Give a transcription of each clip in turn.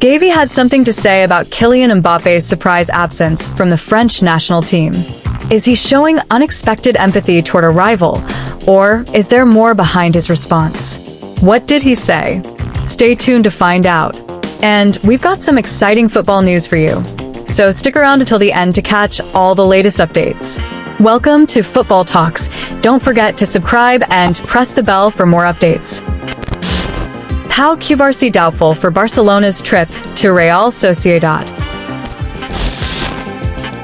Gavi had something to say about Kylian Mbappe's surprise absence from the French national team. Is he showing unexpected empathy toward a rival, or is there more behind his response? What did he say? Stay tuned to find out. And we've got some exciting football news for you, so stick around until the end to catch all the latest updates. Welcome to Football Talks. Don't forget to subscribe and press the bell for more updates. Pau Cubarsi doubtful for Barcelona's trip to Real Sociedad.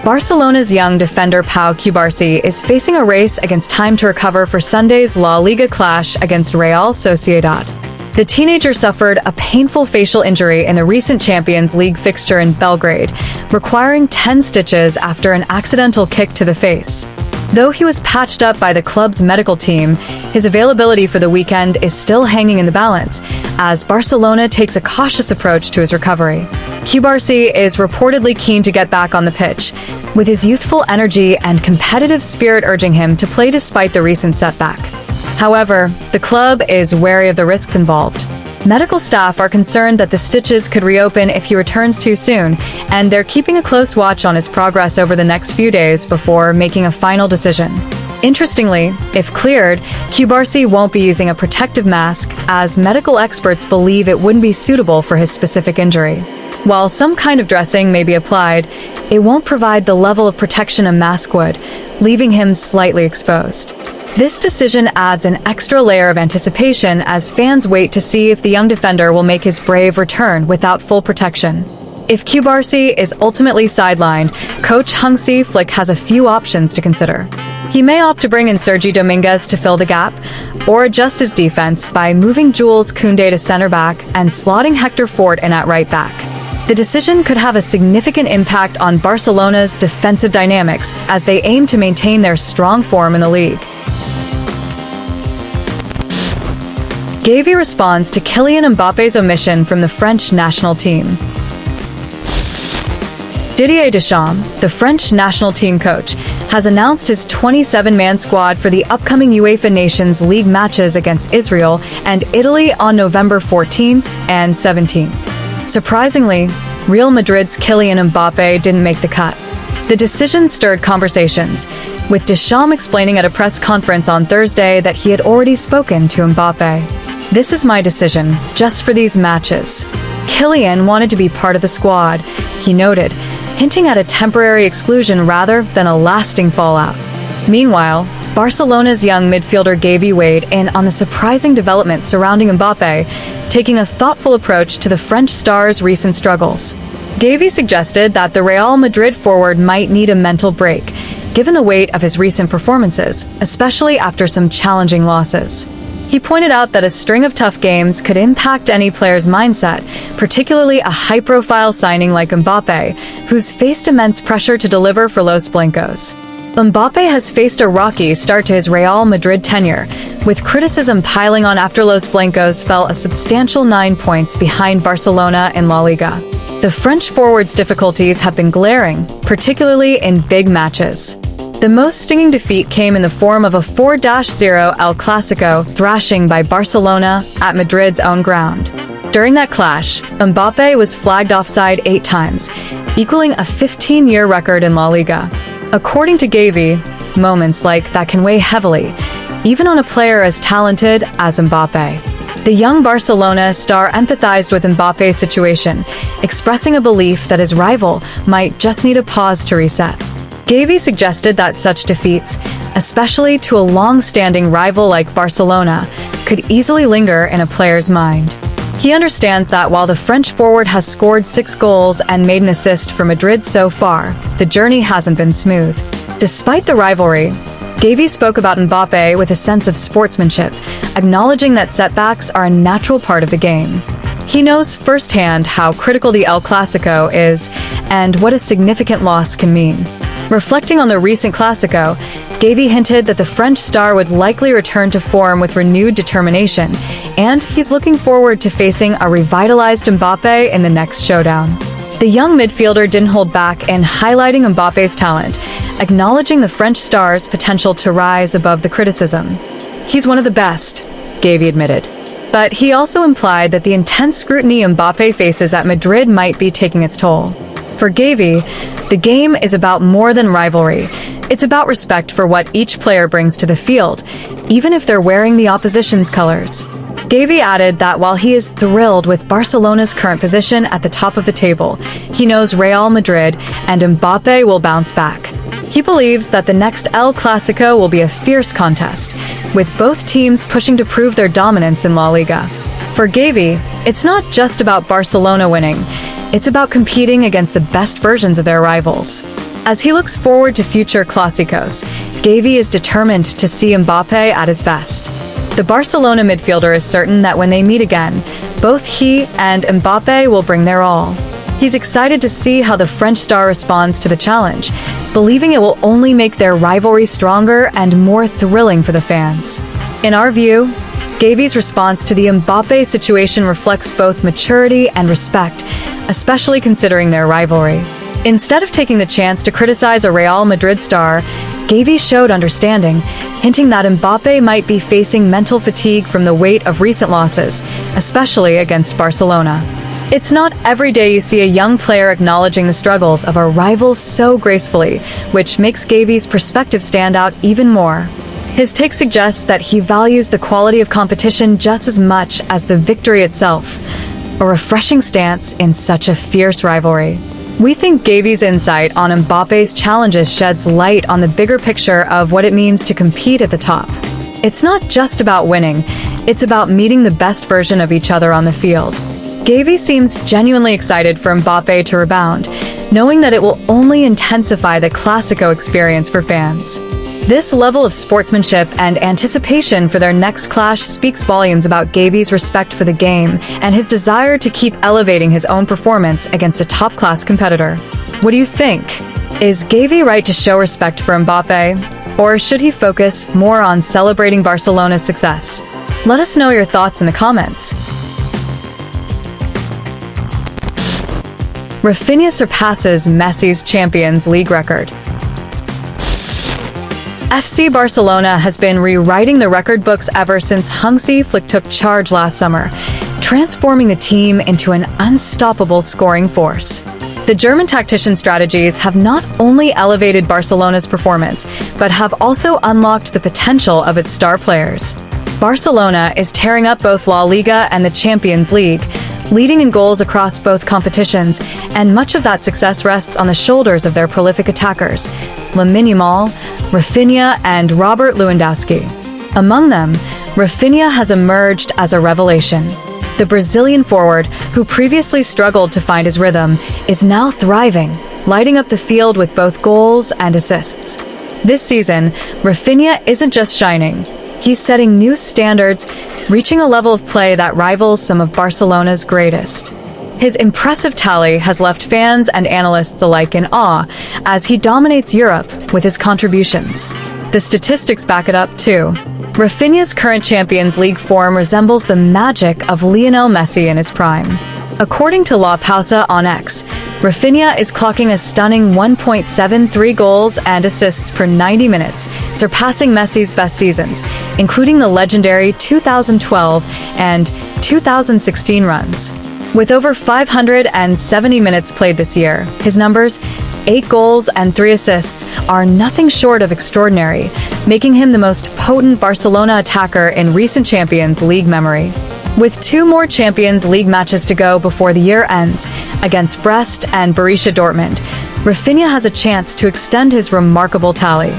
Barcelona's young defender Pau Cubarsi is facing a race against time to recover for Sunday's La Liga clash against Real Sociedad. The teenager suffered a painful facial injury in the recent Champions League fixture in Belgrade, requiring 10 stitches after an accidental kick to the face. Though he was patched up by the club's medical team, his availability for the weekend is still hanging in the balance, as Barcelona takes a cautious approach to his recovery. Cubarsi is reportedly keen to get back on the pitch, with his youthful energy and competitive spirit urging him to play despite the recent setback. However, the club is wary of the risks involved. Medical staff are concerned that the stitches could reopen if he returns too soon, and they're keeping a close watch on his progress over the next few days before making a final decision. Interestingly, if cleared, Cubarsi won't be using a protective mask, as medical experts believe it wouldn't be suitable for his specific injury. While some kind of dressing may be applied, it won't provide the level of protection a mask would, leaving him slightly exposed. This decision adds an extra layer of anticipation as fans wait to see if the young defender will make his brave return without full protection. If Cubarsi is ultimately sidelined, coach Hansi Flick has a few options to consider. He may opt to bring in Sergi Dominguez to fill the gap, or adjust his defense by moving Jules Koundé to center back and slotting Hector Fort in at right back. The decision could have a significant impact on Barcelona's defensive dynamics as they aim to maintain their strong form in the league. Gavi responds to Kylian Mbappe's omission from the French national team. Didier Deschamps, the French national team coach, has announced his 27-man squad for the upcoming UEFA Nations League matches against Israel and Italy on November 14th and 17th. Surprisingly, Real Madrid's Kylian Mbappe didn't make the cut. The decision stirred conversations, with Deschamps explaining at a press conference on Thursday that he had already spoken to Mbappe. "This is my decision, just for these matches." Kylian wanted to be part of the squad, he noted, hinting at a temporary exclusion rather than a lasting fallout. Meanwhile, Barcelona's young midfielder Gavi weighed in on the surprising developments surrounding Mbappe, taking a thoughtful approach to the French star's recent struggles. Gavi suggested that the Real Madrid forward might need a mental break, given the weight of his recent performances, especially after some challenging losses. He pointed out that a string of tough games could impact any player's mindset, particularly a high-profile signing like Mbappe, who's faced immense pressure to deliver for Los Blancos. Mbappe has faced a rocky start to his Real Madrid tenure, with criticism piling on after Los Blancos fell a substantial 9 points behind Barcelona in La Liga. The French forward's difficulties have been glaring, particularly in big matches. The most stinging defeat came in the form of a 4-0 El Clasico thrashing by Barcelona at Madrid's own ground. During that clash, Mbappe was flagged offside 8 times, equaling a 15-year record in La Liga. According to Gavi, moments like that can weigh heavily, even on a player as talented as Mbappe. The young Barcelona star empathized with Mbappe's situation, expressing a belief that his rival might just need a pause to reset. Gavi suggested that such defeats, especially to a long-standing rival like Barcelona, could easily linger in a player's mind. He understands that while the French forward has scored 6 goals and made an assist for Madrid so far, the journey hasn't been smooth. Despite the rivalry, Gavi spoke about Mbappe with a sense of sportsmanship, acknowledging that setbacks are a natural part of the game. He knows firsthand how critical the El Clasico is and what a significant loss can mean. Reflecting on the recent Clasico, Gavi hinted that the French star would likely return to form with renewed determination, and he's looking forward to facing a revitalized Mbappe in the next showdown. The young midfielder didn't hold back in highlighting Mbappe's talent, acknowledging the French star's potential to rise above the criticism. "He's one of the best," Gavi admitted. But he also implied that the intense scrutiny Mbappe faces at Madrid might be taking its toll. For Gavi, the game is about more than rivalry. It's about respect for what each player brings to the field, even if they're wearing the opposition's colors. Gavi added that while he is thrilled with Barcelona's current position at the top of the table, he knows Real Madrid and Mbappe will bounce back. He believes that the next El Clasico will be a fierce contest, with both teams pushing to prove their dominance in La Liga. For Gavi, it's not just about Barcelona winning, it's about competing against the best versions of their rivals. As he looks forward to future Clásicos, Gavi is determined to see Mbappe at his best. The Barcelona midfielder is certain that when they meet again, both he and Mbappe will bring their all. He's excited to see how the French star responds to the challenge, believing it will only make their rivalry stronger and more thrilling for the fans. In our view, Gavi's response to the Mbappe situation reflects both maturity and respect, especially considering their rivalry. Instead of taking the chance to criticize a Real Madrid star, Gavi showed understanding, hinting that Mbappe might be facing mental fatigue from the weight of recent losses, especially against Barcelona. It's not every day you see a young player acknowledging the struggles of a rival so gracefully, which makes Gavi's perspective stand out even more. His take suggests that he values the quality of competition just as much as the victory itself, a refreshing stance in such a fierce rivalry. We think Gavi's insight on Mbappe's challenges sheds light on the bigger picture of what it means to compete at the top. It's not just about winning, it's about meeting the best version of each other on the field. Gavi seems genuinely excited for Mbappe to rebound, knowing that it will only intensify the Clásico experience for fans. This level of sportsmanship and anticipation for their next clash speaks volumes about Gavi's respect for the game and his desire to keep elevating his own performance against a top-class competitor. What do you think? Is Gavi right to show respect for Mbappe, or should he focus more on celebrating Barcelona's success? Let us know your thoughts in the comments. Rafinha surpasses Messi's Champions League record. FC Barcelona has been rewriting the record books ever since Hansi Flick took charge last summer, transforming the team into an unstoppable scoring force. The German tactician's strategies have not only elevated Barcelona's performance, but have also unlocked the potential of its star players. Barcelona is tearing up both La Liga and the Champions League, leading in goals across both competitions, and much of that success rests on the shoulders of their prolific attackers, Lamine Yamal, Rafinha, and Robert Lewandowski. Among them, Rafinha has emerged as a revelation. The Brazilian forward, who previously struggled to find his rhythm, is now thriving, lighting up the field with both goals and assists. This season, Rafinha isn't just shining. He's setting new standards, reaching a level of play that rivals some of Barcelona's greatest. His impressive tally has left fans and analysts alike in awe as he dominates Europe with his contributions. The statistics back it up too. Rafinha's current Champions League form resembles the magic of Lionel Messi in his prime. According to La Pausa on X, Rafinha is clocking a stunning 1.73 goals and assists per 90 minutes, surpassing Messi's best seasons, including the legendary 2012 and 2016 runs. With over 570 minutes played this year, his numbers, 8 goals and 3 assists, are nothing short of extraordinary, making him the most potent Barcelona attacker in recent Champions League memory. With 2 more Champions League matches to go before the year ends, against Brest and Borussia Dortmund, Rafinha has a chance to extend his remarkable tally.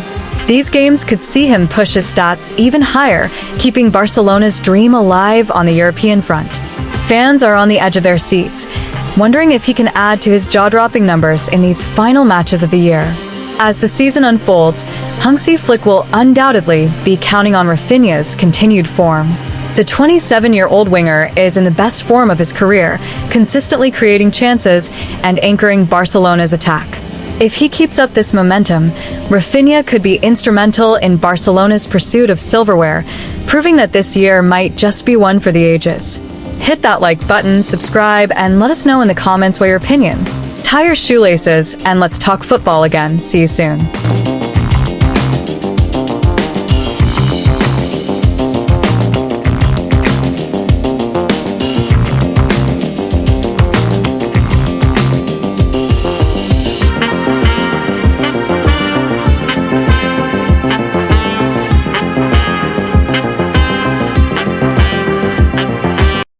These games could see him push his stats even higher, keeping Barcelona's dream alive on the European front. Fans are on the edge of their seats, wondering if he can add to his jaw-dropping numbers in these final matches of the year. As the season unfolds, Hansi Flick will undoubtedly be counting on Rafinha's continued form. The 27-year-old winger is in the best form of his career, consistently creating chances and anchoring Barcelona's attack. If he keeps up this momentum, Rafinha could be instrumental in Barcelona's pursuit of silverware, proving that this year might just be one for the ages. Hit that like button, subscribe, and let us know in the comments your opinion. Tie your shoelaces, and let's talk football again. See you soon.